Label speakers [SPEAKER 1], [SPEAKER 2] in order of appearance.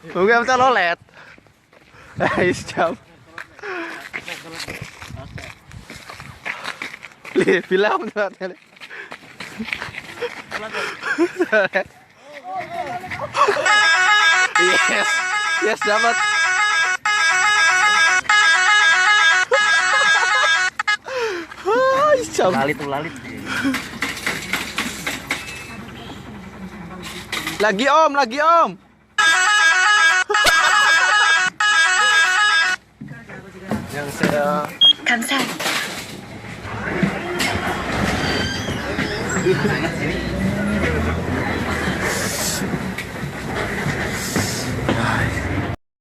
[SPEAKER 1] Bukan kita lolet. Jam. Bilang tuh. Yes. Yes dapat. Jam.
[SPEAKER 2] Lalit.
[SPEAKER 1] Lagi om. Yang saya
[SPEAKER 3] 감사합니다.